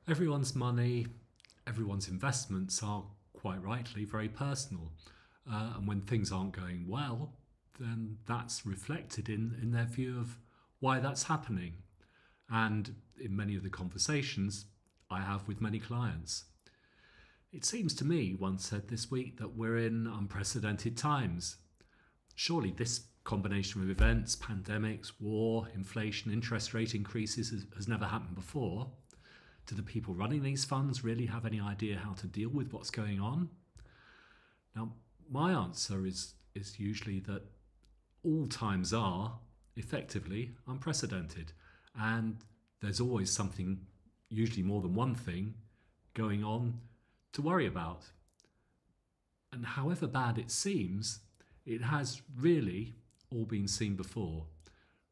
Everyone's money, everyone's investments are quite rightly very personal. And when things aren't going well, then that's reflected in their view of why that's happening. And in many of the conversations I have with many clients, it seems to me, one said this week, that we're in unprecedented times. Surely this combination of events, pandemics, war, inflation, interest rate increases has never happened before. Do the people running these funds really have any idea how to deal with what's going on? Now, my answer is usually that all times are effectively unprecedented, and there's always something, usually more than one thing, going on to worry about. And however bad it seems, it has really all been seen before,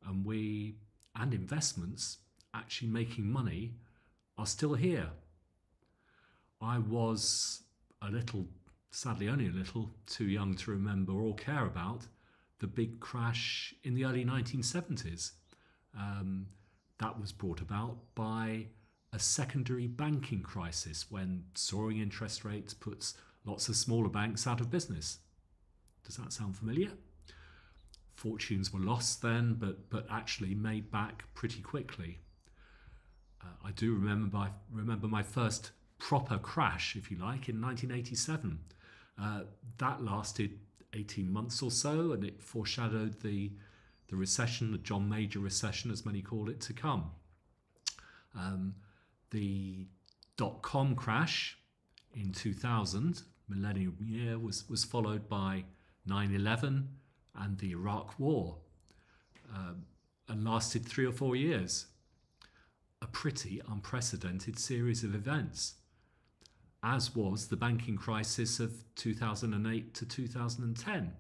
and we and investments actually making money are still here. I was a little, sadly only a little, too young to remember or care about the big crash in the early 1970s. That was brought about by a secondary banking crisis when soaring interest rates puts lots of smaller banks out of business. Does that sound familiar? Fortunes were lost then, but actually made back pretty quickly. I do remember my first proper crash, if you like, in 1987. That lasted 18 months or so, and it foreshadowed the recession, the John Major recession, as many call it, to come. The dot-com crash in 2000, millennium year, was followed by 9/11 and the Iraq War, and lasted 3 or 4 years. A pretty unprecedented series of events, as was the banking crisis of 2008 to 2010,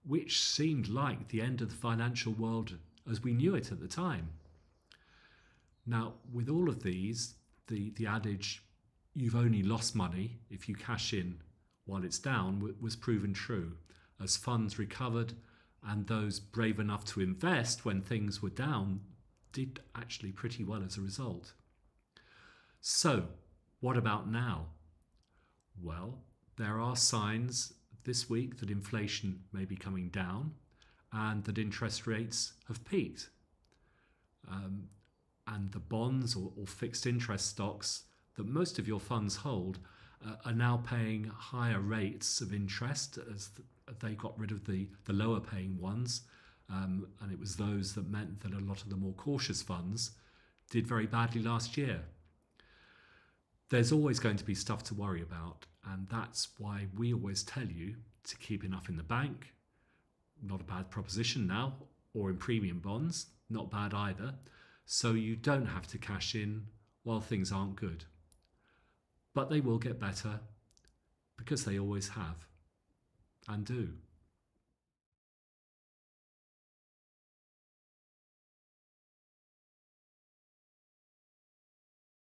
which seemed like the end of the financial world as we knew it at the time. Now, with all of these, the adage, you've only lost money if you cash in while it's down, was proven true, as funds recovered and those brave enough to invest when things were down did actually pretty well as a result. So, what about now? Well, there are signs this week that inflation may be coming down and that interest rates have peaked. And the bonds or fixed interest stocks that most of your funds hold are now paying higher rates of interest as they got rid of the lower paying ones. And it was those that meant that a lot of the more cautious funds did very badly last year. There's always going to be stuff to worry about, and that's why we always tell you to keep enough in the bank, not a bad proposition now, or in premium bonds, not bad either, so you don't have to cash in while things aren't good. But they will get better, because they always have, and do.